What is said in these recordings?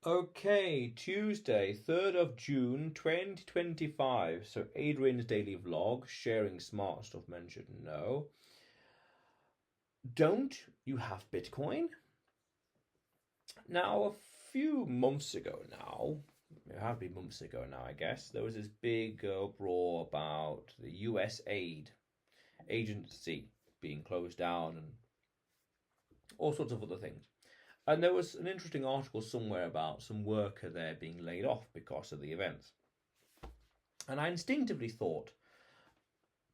Okay, Tuesday, 3rd of June 2025. So, Adrian's daily vlog, sharing smart stuff men should know. Don't you have Bitcoin? Now, a few months ago now, it had been months ago now, I guess, there was this big uproar about the US aid agency being closed down and all sorts of other things. And there was an interesting article somewhere about some worker there being laid off because of the events. And I instinctively thought,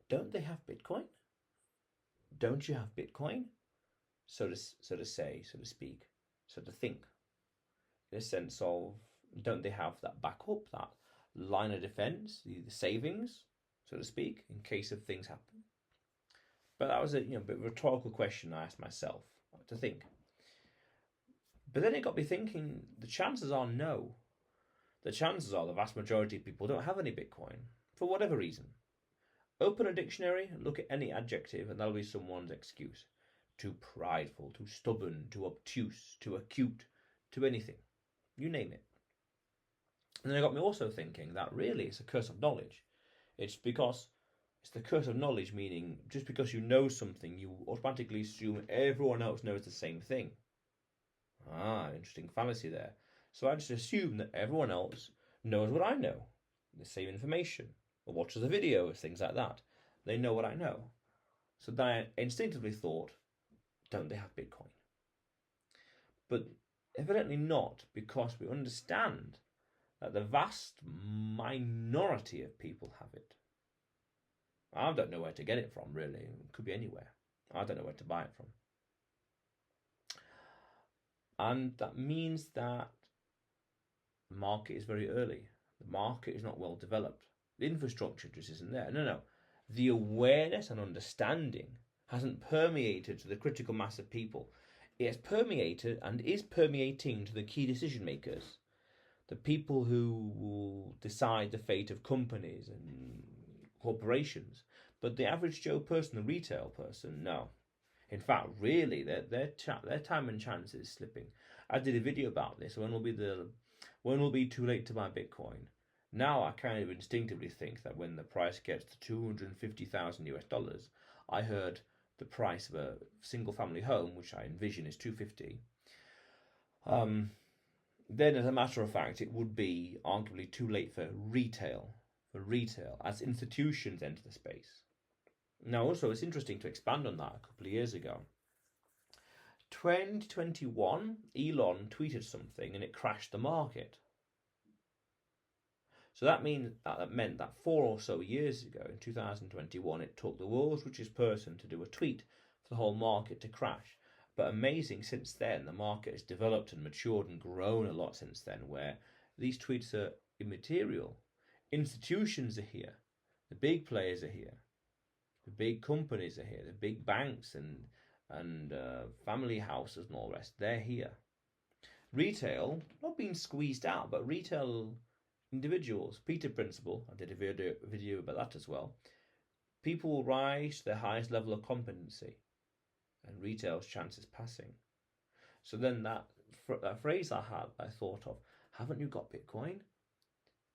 don't they have Bitcoin? Don't you have Bitcoin? So to say, so to speak, so to think, in a sense of, don't they have that backup, that line of defense, the savings, so to speak, in case of things happen? But that was a bit of a rhetorical question I asked myself to think. But then it got me thinking, the chances are no. The chances are the vast majority of people don't have any Bitcoin, for whatever reason. Open a dictionary and look at any adjective, and that'll be someone's excuse. Too prideful, too stubborn, too obtuse, too acute, too anything. You name it. And then it got me also thinking that really it's a curse of knowledge. It's the curse of knowledge, meaning just because you know something, you automatically assume everyone else knows the same thing. Interesting fallacy there. So I just assume that everyone else knows what I know, the same information, or watches the videos, things like that. They know what I know. So then I instinctively thought, don't they have Bitcoin? But evidently not, because we understand that the vast minority of people have it. I don't know where to get it from, really. It could be anywhere. I don't know where to buy it from. And that means that the market is very early. The market is not well developed. The infrastructure just isn't there. No. The awareness and understanding hasn't permeated to the critical mass of people. It has permeated and is permeating to the key decision makers, the people who will decide the fate of companies and corporations. But the average Joe person, the retail person, no. In fact, really, their time and chance is slipping. I did a video about this. When will be too late to buy Bitcoin? Now I kind of instinctively think that when the price gets to 250,000 US dollars, I heard the price of a single family home, which I envision is 250. Then, as a matter of fact, it would be arguably too late for retail, as institutions enter the space. Now, also, it's interesting to expand on that. A couple of years ago, 2021, Elon tweeted something and it crashed the market. So that meant that 4 or so years ago, in 2021, it took the world's richest person to do a tweet for the whole market to crash. But amazing, since then, the market has developed and matured and grown a lot since then, where these tweets are immaterial. Institutions are here. The big players are here. The big companies are here. The big banks and family houses and all the rest, they're here. Retail, not being squeezed out, but retail individuals, Peter Principle, I did a video about that as well. People will rise to their highest level of competency, and retail's chance is passing. So then that phrase I thought of, haven't you got Bitcoin,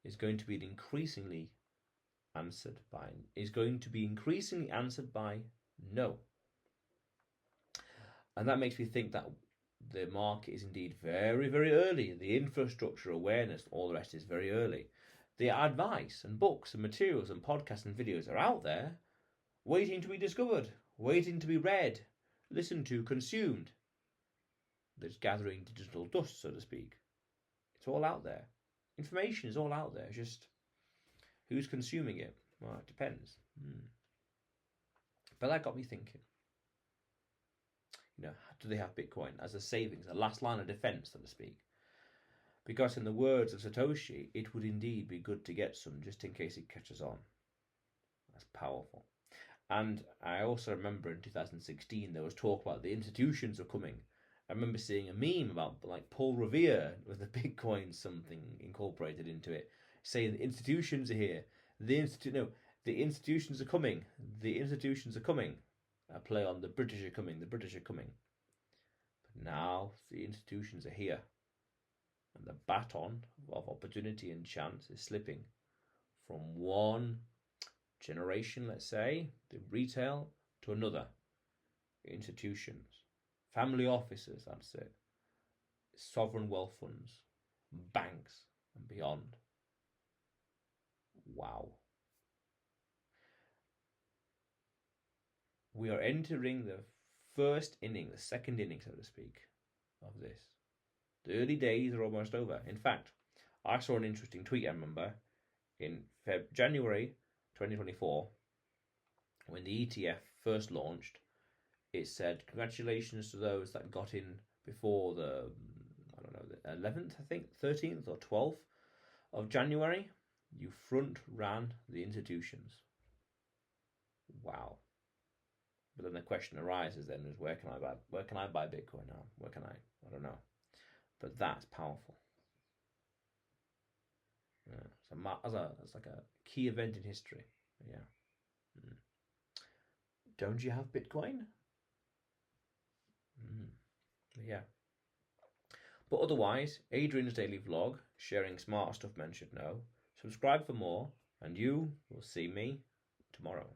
is going to be increasingly answered by no. And that makes me think that the market is indeed very, very early. The infrastructure, awareness, all the rest is very early. The advice and books and materials and podcasts and videos are out there, waiting to be discovered, waiting to be read, listened to, consumed. There's gathering digital dust, so to speak. It's all out there. Information is all out there. It's just who's consuming it? Well, it depends. But that got me thinking. Do they have Bitcoin as a savings, a last line of defense, so to speak? Because in the words of Satoshi, it would indeed be good to get some just in case it catches on. That's powerful. And I also remember in 2016 there was talk about the institutions are coming. I remember seeing a meme about like Paul Revere with the Bitcoin something incorporated into it, saying the institutions are here. The institutions are coming. The institutions are coming. A play on the British are coming. The British are coming. But now the institutions are here. And the baton of opportunity and chance is slipping from one generation, let's say, the retail, to another. Institutions, family offices, that's it, sovereign wealth funds, banks, and beyond. Wow. We are entering the first inning, the second inning, so to speak, of this. The early days are almost over. In fact, I saw an interesting tweet, I remember, in January 2024, when the ETF first launched. It said, congratulations to those that got in before the, I don't know, the 11th, I think, 13th or 12th of January. You front ran the institutions. Wow. But then the question arises then is where can I buy Bitcoin now? Where can I don't know. But that's powerful. Yeah. It's like a key event in history. Yeah. Don't you have Bitcoin? Yeah. But otherwise, Adrian's daily vlog, sharing smart stuff men should know. Subscribe for more, and you will see me tomorrow.